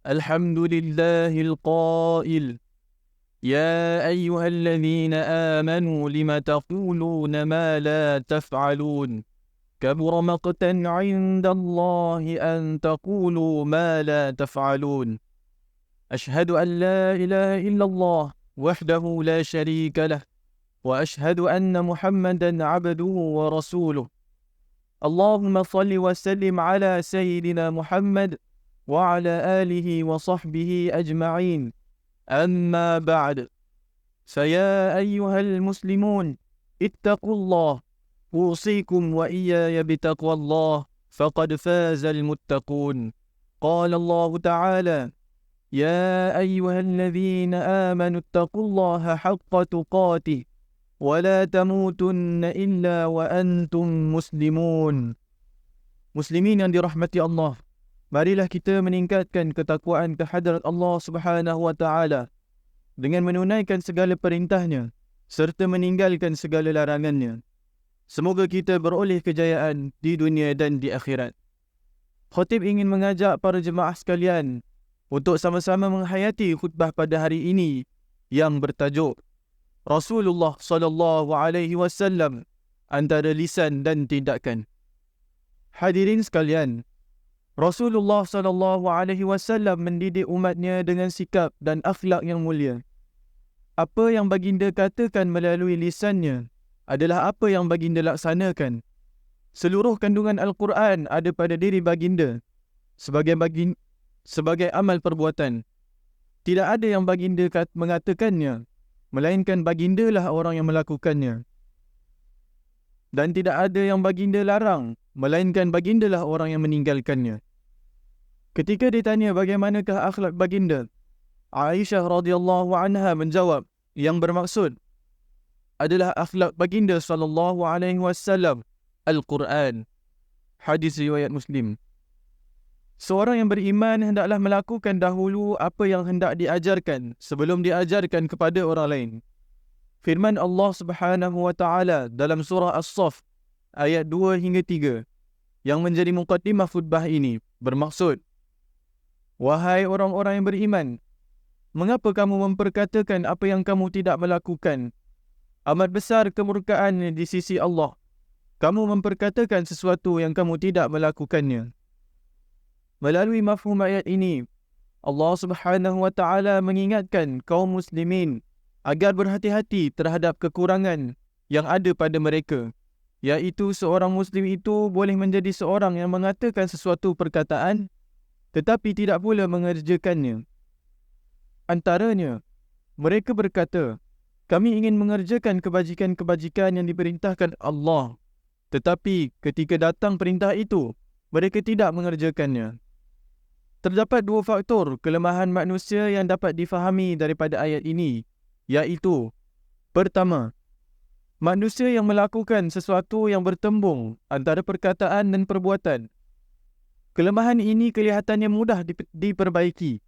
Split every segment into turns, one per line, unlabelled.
الحمد لله القائل يا أيها الذين آمنوا لم تقولون ما لا تفعلون كبر مقتا عند الله أن تقولوا ما لا تفعلون أشهد أن لا إله إلا الله وحده لا شريك له وأشهد أن محمدا عبده ورسوله اللهم صل وسلم على سيدنا محمد وعلى آله وصحبه أجمعين أما بعد فيا أيها المسلمون اتقوا الله أوصيكم وإياي بتقوى الله فقد فاز المتقون قال الله تعالى يا أيها الذين آمنوا اتقوا الله حق تقاته ولا تموتن إلا وأنتم مسلمون. Muslimin yang dirahmati Allah, marilah kita meningkatkan ketakwaan kehadrat Allah Subhanahu wa taala dengan menunaikan segala perintahnya serta meninggalkan segala larangannya. Semoga kita beroleh kejayaan di dunia dan di akhirat. Khatib ingin mengajak para jemaah sekalian untuk sama-sama menghayati khutbah pada hari ini yang bertajuk Rasulullah sallallahu alaihi wasallam antara lisan dan tindakan. Hadirin sekalian, Rasulullah sallallahu alaihi wasallam mendidik umatnya dengan sikap dan akhlak yang mulia. Apa yang baginda katakan melalui lisannya adalah apa yang baginda laksanakan. Seluruh kandungan Al-Quran ada pada diri baginda sebagai amal perbuatan. Tidak ada yang baginda mengatakannya, melainkan bagindalah orang yang melakukannya. Dan tidak ada yang baginda larang, melainkan bagindalah orang yang meninggalkannya. Ketika ditanya bagaimanakah akhlak baginda, Aisyah radhiyallahu anha menjawab, yang bermaksud adalah akhlak baginda sallallahu alaihi wasallam Al-Quran. Hadis riwayat Muslim. Seorang yang beriman hendaklah melakukan dahulu apa yang hendak diajarkan sebelum diajarkan kepada orang lain. Firman Allah Subhanahu wa taala dalam surah As-Saff ayat 2 hingga 3 yang menjadi muqaddimah khutbah ini bermaksud, wahai orang-orang yang beriman, mengapa kamu memperkatakan apa yang kamu tidak melakukan? Amat besar kemurkaan di sisi Allah. Kamu memperkatakan sesuatu yang kamu tidak melakukannya. Melalui mafhum ayat ini, Allah Subhanahu wa taala mengingatkan kaum muslimin agar berhati-hati terhadap kekurangan yang ada pada mereka, iaitu seorang muslim itu boleh menjadi seorang yang mengatakan sesuatu perkataan tetapi tidak pula mengerjakannya. Antaranya, mereka berkata, kami ingin mengerjakan kebajikan-kebajikan yang diperintahkan Allah, tetapi ketika datang perintah itu, mereka tidak mengerjakannya. Terdapat dua faktor kelemahan manusia yang dapat difahami daripada ayat ini, iaitu, pertama, manusia yang melakukan sesuatu yang bertembung antara perkataan dan perbuatan. Kelemahan ini kelihatannya mudah diperbaiki,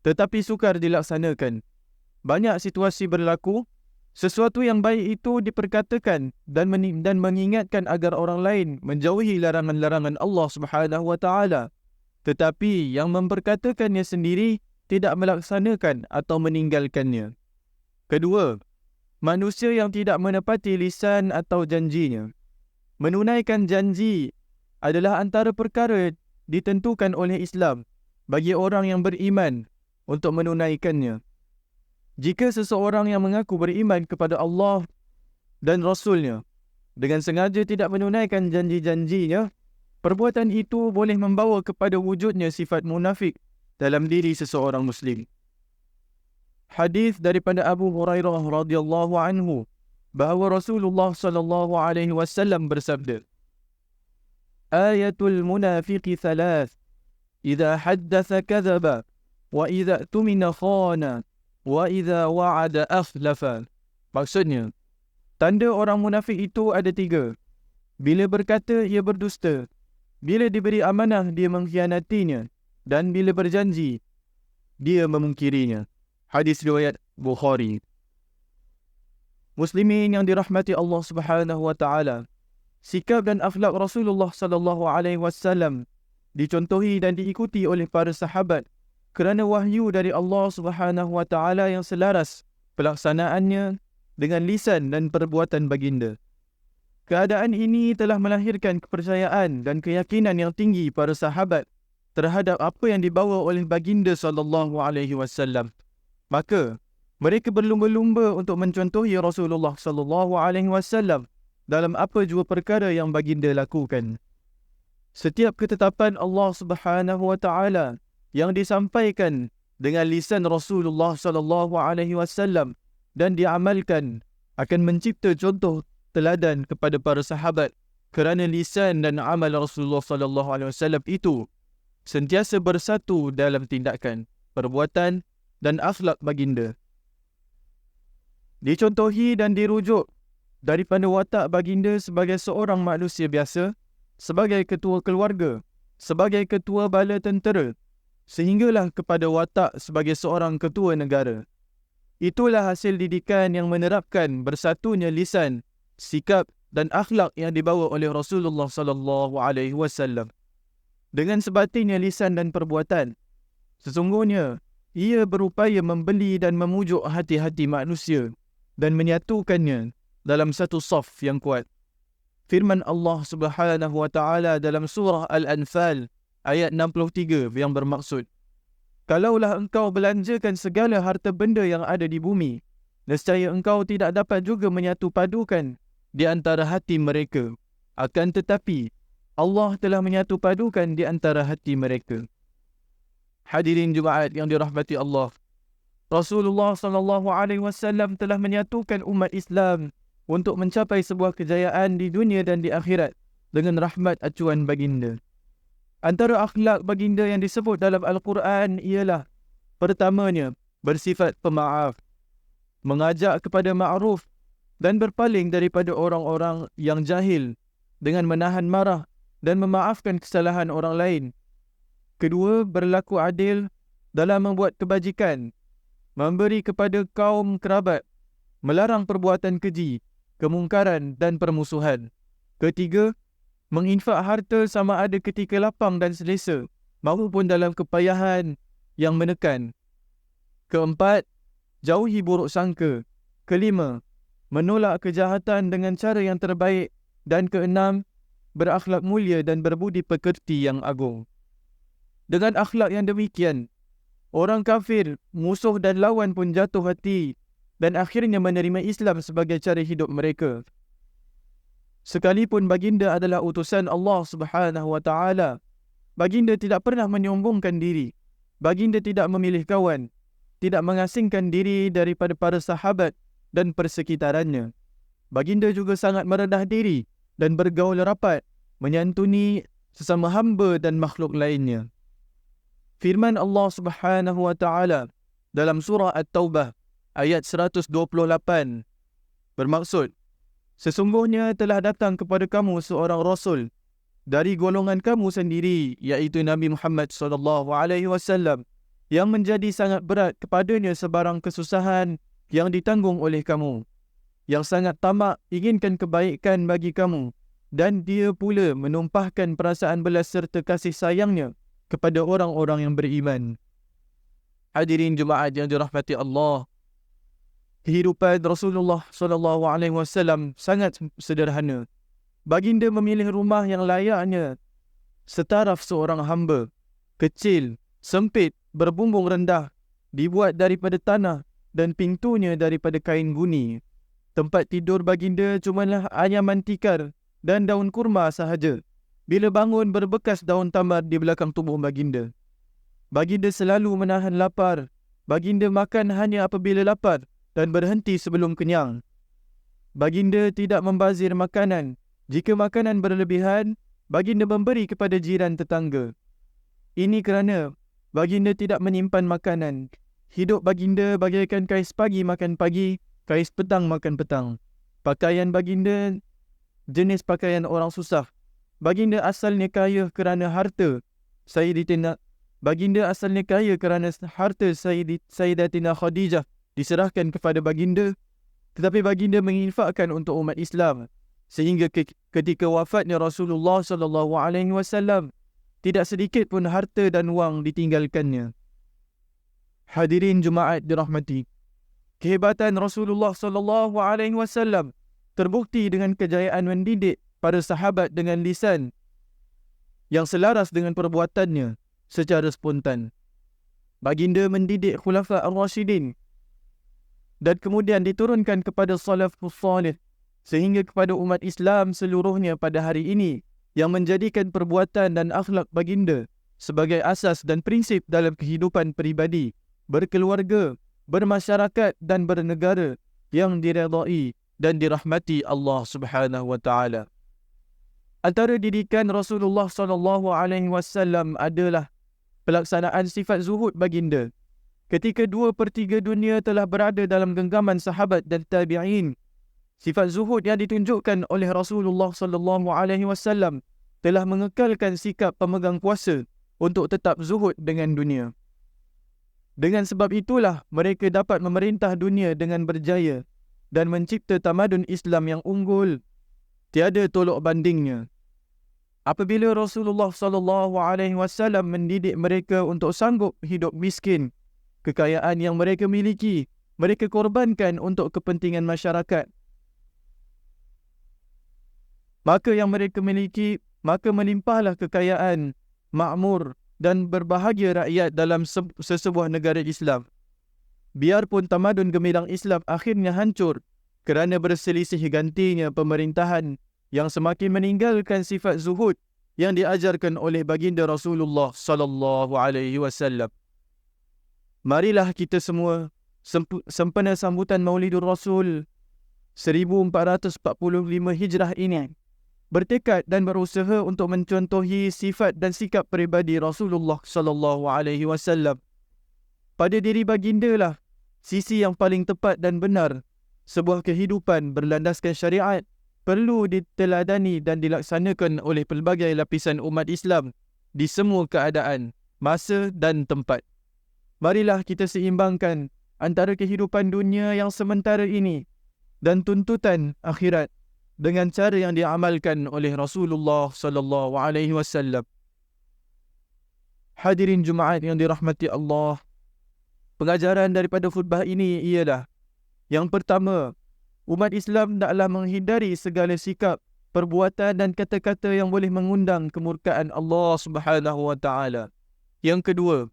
tetapi sukar dilaksanakan. Banyak situasi berlaku, sesuatu yang baik itu diperkatakan dan mengingatkan agar orang lain menjauhi larangan-larangan Allah Subhanahu wa taala, tetapi yang memperkatakannya sendiri tidak melaksanakan atau meninggalkannya. Kedua, manusia yang tidak menepati lisan atau janjinya. Menunaikan janji adalah antara perkara ditentukan oleh Islam bagi orang yang beriman untuk menunaikannya. Jika seseorang yang mengaku beriman kepada Allah dan Rasul-Nya dengan sengaja tidak menunaikan janji-janjinya, perbuatan itu boleh membawa kepada wujudnya sifat munafik dalam diri seseorang Muslim. Hadis daripada Abu Hurairah radhiyallahu anhu bahawa Rasulullah sallallahu alaihi wasallam bersabda, Ayatul munafiqi thalath, idza haddatha kadhaba, wa idza tumina khana, wa idza wa'ada akhlafa. Maksudnya, tanda orang munafik itu ada 3. Bila berkata, ia berdusta. Bila diberi amanah, dia mengkhianatinya. Dan bila berjanji, dia memungkirinya. Hadis riwayat Bukhari. Muslimin yang dirahmati Allah Subhanahu wa taala, sikap dan akhlak Rasulullah sallallahu alaihi wasallam dicontohi dan diikuti oleh para sahabat kerana wahyu dari Allah Subhanahu wa taala yang selaras pelaksanaannya dengan lisan dan perbuatan baginda. Keadaan ini telah melahirkan kepercayaan dan keyakinan yang tinggi para sahabat terhadap apa yang dibawa oleh baginda sallallahu alaihi wasallam. Maka mereka berlumba-lumba untuk mencontohi Rasulullah sallallahu alaihi wasallam dalam apa jua perkara yang baginda lakukan. Setiap ketetapan Allah Subhanahu wa taala yang disampaikan dengan lisan Rasulullah sallallahu alaihi wasallam dan diamalkan akan mencipta contoh teladan kepada para sahabat, kerana lisan dan amal Rasulullah sallallahu alaihi wasallam itu sentiasa bersatu dalam tindakan, perbuatan dan akhlak baginda. Dicontohi dan dirujuk daripada watak baginda sebagai seorang manusia biasa, sebagai ketua keluarga, sebagai ketua bala tentera, sehinggalah kepada watak sebagai seorang ketua negara. Itulah hasil didikan yang menerapkan bersatunya lisan, sikap dan akhlak yang dibawa oleh Rasulullah sallallahu alaihi wasallam. Dengan sebatinya lisan dan perbuatan, sesungguhnya ia berupaya membeli dan memujuk hati-hati manusia dan menyatukannya dalam satu saf yang kuat. Firman Allah Subhanahu wa taala dalam surah Al-Anfal ayat 63 yang bermaksud, kalaulah engkau belanjakan segala harta benda yang ada di bumi, nescaya engkau tidak dapat juga menyatu padukan di antara hati mereka. Akan tetapi, Allah telah menyatu padukan di antara hati mereka. Hadirin Jumaat yang dirahmati Allah, Rasulullah sallallahu alaihi wasallam telah menyatukan umat Islam untuk mencapai sebuah kejayaan di dunia dan di akhirat dengan rahmat acuan baginda. Antara akhlak baginda yang disebut dalam Al-Quran ialah, pertamanya, bersifat pemaaf, mengajak kepada ma'ruf dan berpaling daripada orang-orang yang jahil dengan menahan marah dan memaafkan kesalahan orang lain. Kedua, berlaku adil dalam membuat kebajikan, memberi kepada kaum kerabat, melarang perbuatan keji, kemungkaran dan permusuhan. Ketiga, menginfak harta sama ada ketika lapang dan selesa maupun dalam kepayahan yang menekan. Keempat, jauhi buruk sangka. Kelima, menolak kejahatan dengan cara yang terbaik. Dan keenam, berakhlak mulia dan berbudi pekerti yang agung. Dengan akhlak yang demikian, orang kafir, musuh dan lawan pun jatuh hati dan akhirnya menerima Islam sebagai cara hidup mereka. Sekalipun baginda adalah utusan Allah Subhanahu wa taala, baginda tidak pernah menyombongkan diri. Baginda tidak memilih kawan, tidak mengasingkan diri daripada para sahabat dan persekitarannya. Baginda juga sangat merendah diri dan bergaul rapat, menyantuni sesama hamba dan makhluk lainnya. Firman Allah Subhanahu wa taala dalam surah At-Taubah ayat 128 bermaksud, sesungguhnya telah datang kepada kamu seorang Rasul dari golongan kamu sendiri, iaitu Nabi Muhammad SAW, yang menjadi sangat berat kepadanya sebarang kesusahan yang ditanggung oleh kamu, yang sangat tamak inginkan kebaikan bagi kamu, dan dia pula menumpahkan perasaan belas serta kasih sayangnya kepada orang-orang yang beriman. Hadirin Jumaat yang dirahmati Allah, kehidupan Rasulullah SAW sangat sederhana. Baginda memilih rumah yang layaknya setaraf seorang hamba, kecil, sempit, berbumbung rendah, dibuat daripada tanah dan pintunya daripada kain guni. Tempat tidur baginda cumalah anyaman tikar dan daun kurma sahaja. Bila bangun berbekas daun tamar di belakang tubuh baginda. Baginda selalu menahan lapar. Baginda makan hanya apabila lapar dan berhenti sebelum kenyang. Baginda tidak membazir makanan. Jika makanan berlebihan, baginda memberi kepada jiran tetangga. Ini kerana baginda tidak menyimpan makanan. Hidup baginda bagaikan kais pagi makan pagi, kais petang makan petang. Pakaian baginda jenis pakaian orang susah. Baginda asalnya kaya kerana harta Sayyidatina Khadijah diserahkan kepada baginda, tetapi baginda menginfakkan untuk umat Islam, sehingga ketika wafatnya Rasulullah SAW, tidak sedikit pun harta dan wang ditinggalkannya. Hadirin Jumaat dirahmati, kehebatan Rasulullah sallallahu alaihi wasallam terbukti dengan kejayaan mendidik para sahabat dengan lisan yang selaras dengan perbuatannya secara spontan. Baginda mendidik Khulafa Ar-Rashidin dan kemudian diturunkan kepada salafus salih sehingga kepada umat Islam seluruhnya pada hari ini, yang menjadikan perbuatan dan akhlak baginda sebagai asas dan prinsip dalam kehidupan peribadi, berkeluarga, bermasyarakat dan bernegara yang diredai dan dirahmati Allah Subhanahu wa taala. Antara didikan Rasulullah sallallahu alaihi wasallam adalah pelaksanaan sifat zuhud baginda. Ketika 2/3 dunia telah berada dalam genggaman sahabat dan tabi'in, sifat zuhud yang ditunjukkan oleh Rasulullah sallallahu alaihi wasallam telah mengekalkan sikap pemegang kuasa untuk tetap zuhud dengan dunia. Dengan sebab itulah mereka dapat memerintah dunia dengan berjaya dan mencipta tamadun Islam yang unggul, tiada tolok bandingnya. Apabila Rasulullah sallallahu alaihi wasallam mendidik mereka untuk sanggup hidup miskin, kekayaan yang mereka miliki mereka korbankan untuk kepentingan masyarakat. Maka yang mereka miliki, maka melimpahlah kekayaan, makmur dan berbahagia rakyat dalam sesebuah negara Islam. Biarpun tamadun gemilang Islam akhirnya hancur kerana berselisih gantinya pemerintahan yang semakin meninggalkan sifat zuhud yang diajarkan oleh baginda Rasulullah sallallahu alaihi wasallam. Marilah kita semua sempena sambutan Maulidur Rasul 1445 Hijrah ini bertekad dan berusaha untuk mencontohi sifat dan sikap peribadi Rasulullah sallallahu alaihi wasallam. Pada diri baginda lah sisi yang paling tepat dan benar sebuah kehidupan berlandaskan syariat perlu diteladani dan dilaksanakan oleh pelbagai lapisan umat Islam di semua keadaan, masa dan tempat. Marilah kita seimbangkan antara kehidupan dunia yang sementara ini dan tuntutan akhirat dengan cara yang diamalkan oleh Rasulullah sallallahu alaihi wasallam. Hadirin Jumaat yang dirahmati Allah, pengajaran daripada khutbah ini ialah: yang pertama, umat Islam hendaklah menghindari segala sikap, perbuatan dan kata-kata yang boleh mengundang kemurkaan Allah Subhanahu wa taala. Yang kedua,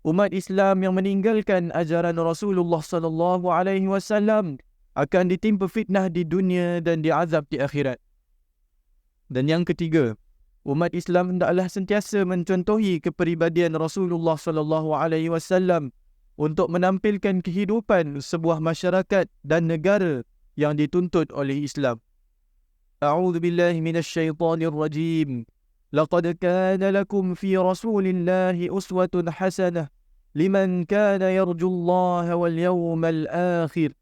umat Islam yang meninggalkan ajaran Rasulullah sallallahu alaihi wasallam akan ditimpa fitnah di dunia dan diazab di akhirat. Dan yang ketiga, umat Islam hendaklah sentiasa mencontohi kepribadian Rasulullah sallallahu alaihi wasallam untuk menampilkan kehidupan sebuah masyarakat dan negara yang dituntut oleh Islam. A'udzu billahi minasyaitonir rajim. Laqad kana lakum fi Rasulillahi uswatun hasanah liman kana yarjullaha wal yawmal akhir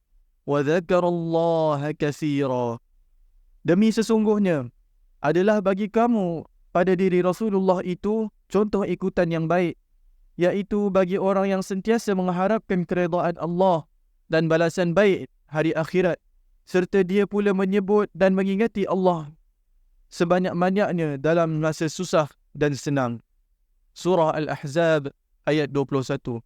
wa dzakarallaha katsira. Demi sesungguhnya adalah bagi kamu pada diri Rasulullah itu contoh ikutan yang baik, iaitu bagi orang yang sentiasa mengharapkan keredaan Allah dan balasan baik hari akhirat, serta dia pula menyebut dan mengingati Allah sebanyak-banyaknya dalam masa susah dan senang. Surah Al-Ahzab ayat 21.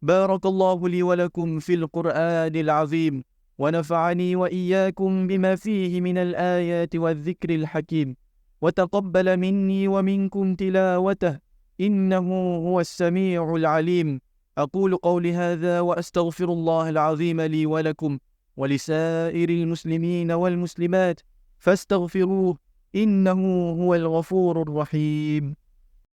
Barakallahu li wa lakum fil Qur'anil azim wa nafa'ani wa iyyakum bima fihi minal ayati wadh-dhikril hakim wa taqabbala minni wa minkum tilawatah innahu huwas sami'ul alim. Aqulu qawli hadha wa astaghfirullahal azim li wa lakum ولسائر المسلمين والمسلمات فاستغفروه إنه هو الغفور الرحيم.